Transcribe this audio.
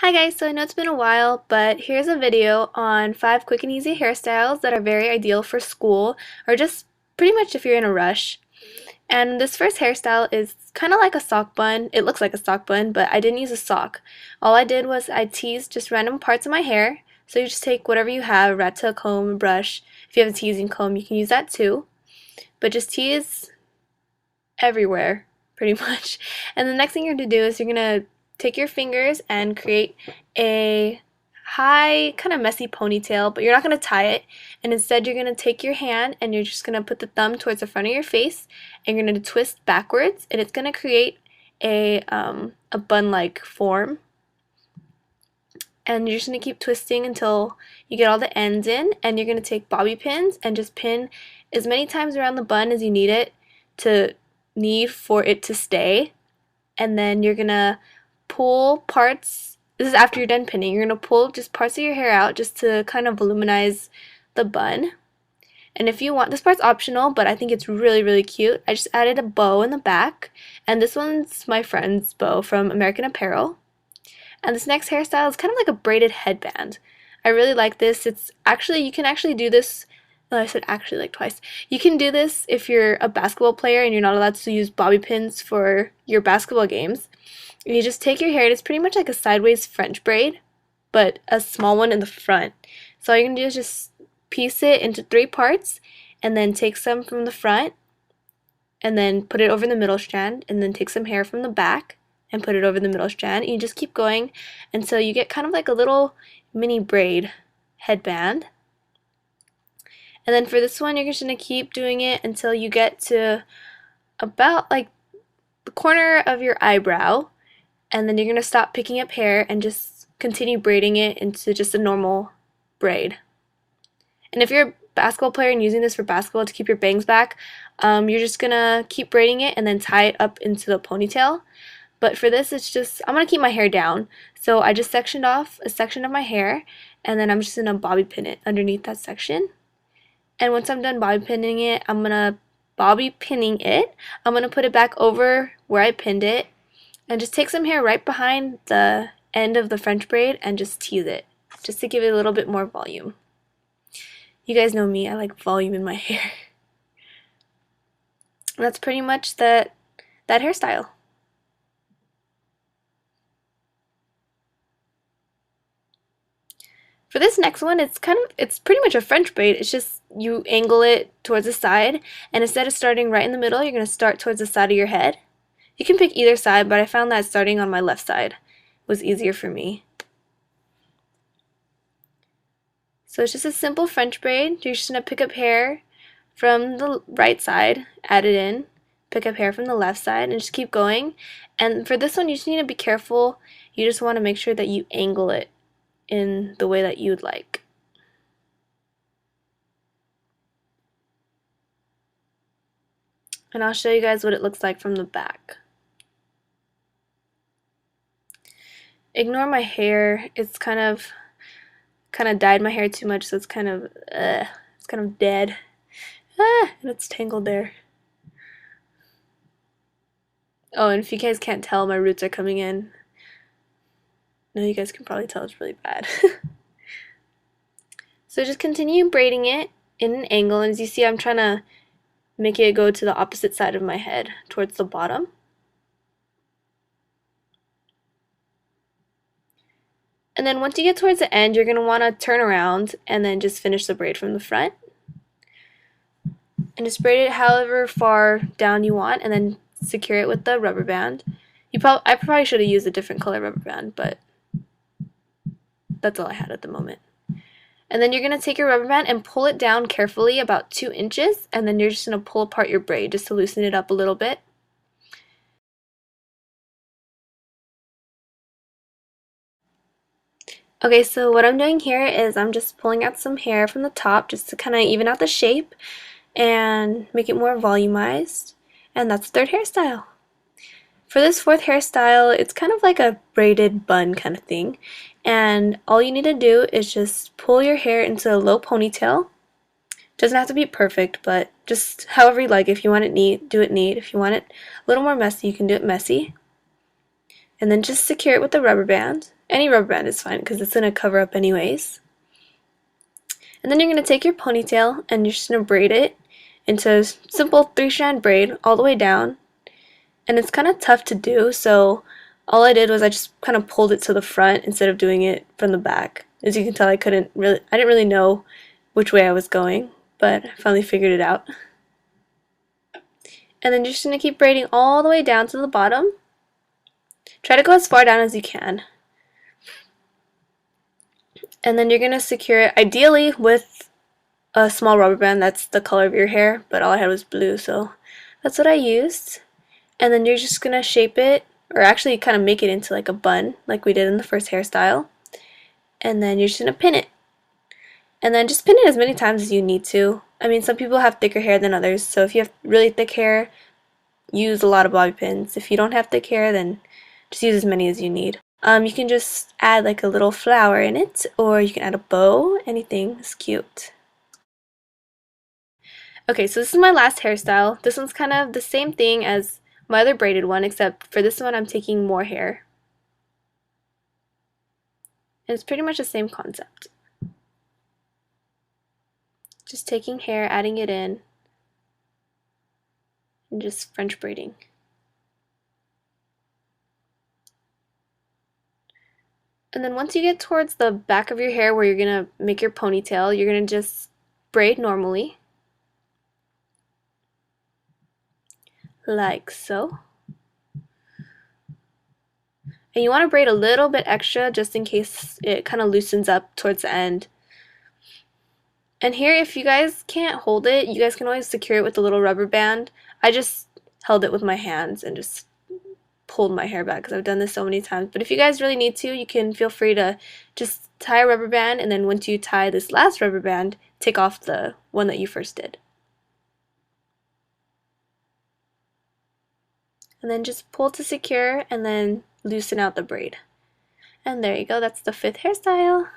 Hi guys, so I know it's been a while, but here's a video on 5 quick and easy hairstyles that are very ideal for school or just pretty much if you're in a rush. And this first hairstyle is kind of like a sock bun. It looks like a sock bun, but I didn't use a sock. All I did was I teased just random parts of my hair. So you just take whatever you have, a rat tail comb, a brush. If you have a teasing comb, you can use that too. But just tease everywhere, pretty much. And the next thing you're going to do is you're going to take your fingers and create a high, kind of messy ponytail, but you're not going to tie it. And instead, you're going to take your hand and you're just going to put the thumb towards the front of your face and you're going to twist backwards, and it's going to create a bun-like form. And you're just going to keep twisting until you get all the ends in, and you're going to take bobby pins and just pin as many times around the bun as you need for it to stay. And then you're going to pull parts, this is after you're done pinning, you're going to pull just parts of your hair out just to kind of voluminize the bun. And if you want, this part's optional, but I think it's really, really cute. I just added a bow in the back, and this one's my friend's bow from American Apparel. And this next hairstyle is kind of like a braided headband. I really like this. It's actually, you can actually do this, I said actually like twice. You can do this if you're a basketball player and you're not allowed to use bobby pins for your basketball games. You just take your hair, and it's pretty much like a sideways French braid, but a small one in the front. So all you're going to do is just piece it into 3 parts, and then take some from the front, and then put it over the middle strand, and then take some hair from the back, and put it over the middle strand. And you just keep going until you get kind of like a little mini braid headband. And then for this one, you're just going to keep doing it until you get to about like the corner of your eyebrow. And then you're going to stop picking up hair and just continue braiding it into just a normal braid. And if you're a basketball player and using this for basketball to keep your bangs back, you're just going to keep braiding it and then tie it up into the ponytail. But for this, it's just, I'm going to keep my hair down. So I just sectioned off a section of my hair, and then I'm just going to bobby pin it underneath that section. And once I'm done bobby pinning it, I'm going to put it back over where I pinned it, and just take some hair right behind the end of the French braid and just tease it, just to give it a little bit more volume. You guys know me, I like volume in my hair. And that's pretty much that hairstyle. For this next one, it's pretty much a French braid. It's just you angle it towards the side, and instead of starting right in the middle, you're going to start towards the side of your head. You can pick either side, but I found that starting on my left side was easier for me. So it's just a simple French braid. You're just going to pick up hair from the right side, add it in, pick up hair from the left side, and just keep going. And for this one, you just need to be careful. You just want to make sure that you angle it in the way that you'd like. And I'll show you guys what it looks like from the back. Ignore my hair. It's kind of dyed my hair too much, so it's kind of dead. And it's tangled there. Oh, and if you guys can't tell, my roots are coming in. No, you guys can probably tell it's really bad. So just continue braiding it in an angle, and as you see, I'm trying to make it go to the opposite side of my head, towards the bottom. And then once you get towards the end, you're going to want to turn around and then just finish the braid from the front. And just braid it however far down you want, and then secure it with the rubber band. I probably should have used a different color rubber band, but that's all I had at the moment. And then you're going to take your rubber band and pull it down carefully about 2 inches, and then you're just going to pull apart your braid just to loosen it up a little bit. Okay, so what I'm doing here is I'm just pulling out some hair from the top just to kind of even out the shape and make it more volumized. And that's the 3rd hairstyle. For this 4th hairstyle, it's kind of like a braided bun kind of thing. And all you need to do is just pull your hair into a low ponytail. Doesn't have to be perfect, but just however you like. If you want it neat, do it neat. If you want it a little more messy, you can do it messy. And then just secure it with the rubber band. Any rubber band is fine because it's going to cover up anyways. And then you're going to take your ponytail and you're just going to braid it into a simple 3-strand braid all the way down. And it's kind of tough to do, so all I did was I just kind of pulled it to the front instead of doing it from the back. As you can tell, I didn't really know which way I was going, but I finally figured it out. And then you're just going to keep braiding all the way down to the bottom. Try to go as far down as you can. And then you're going to secure it ideally with a small rubber band that's the color of your hair, but all I had was blue, so that's what I used. And then you're just going to shape it, or actually kind of make it into like a bun, like we did in the first hairstyle. And then you're just going to pin it. And then just pin it as many times as you need to. I mean, some people have thicker hair than others, so if you have really thick hair, use a lot of bobby pins. If you don't have thick hair, then just use as many as you need. You can just add like a little flower in it, or you can add a bow. Anything is cute. Okay, so this is my last hairstyle. This one's kind of the same thing as my other braided one, except for this one I'm taking more hair. And it's pretty much the same concept. Just taking hair, adding it in, and just French braiding. And then once you get towards the back of your hair where you're going to make your ponytail, you're going to just braid normally. Like so. And you want to braid a little bit extra just in case it kind of loosens up towards the end. And here, if you guys can't hold it, you guys can always secure it with a little rubber band. I just held it with my hands and just pulled my hair back because I've done this so many times. But if you guys really need to, you can feel free to just tie a rubber band, and then once you tie this last rubber band, take off the one that you first did. And then just pull to secure and then loosen out the braid. And there you go, that's the 5th hairstyle.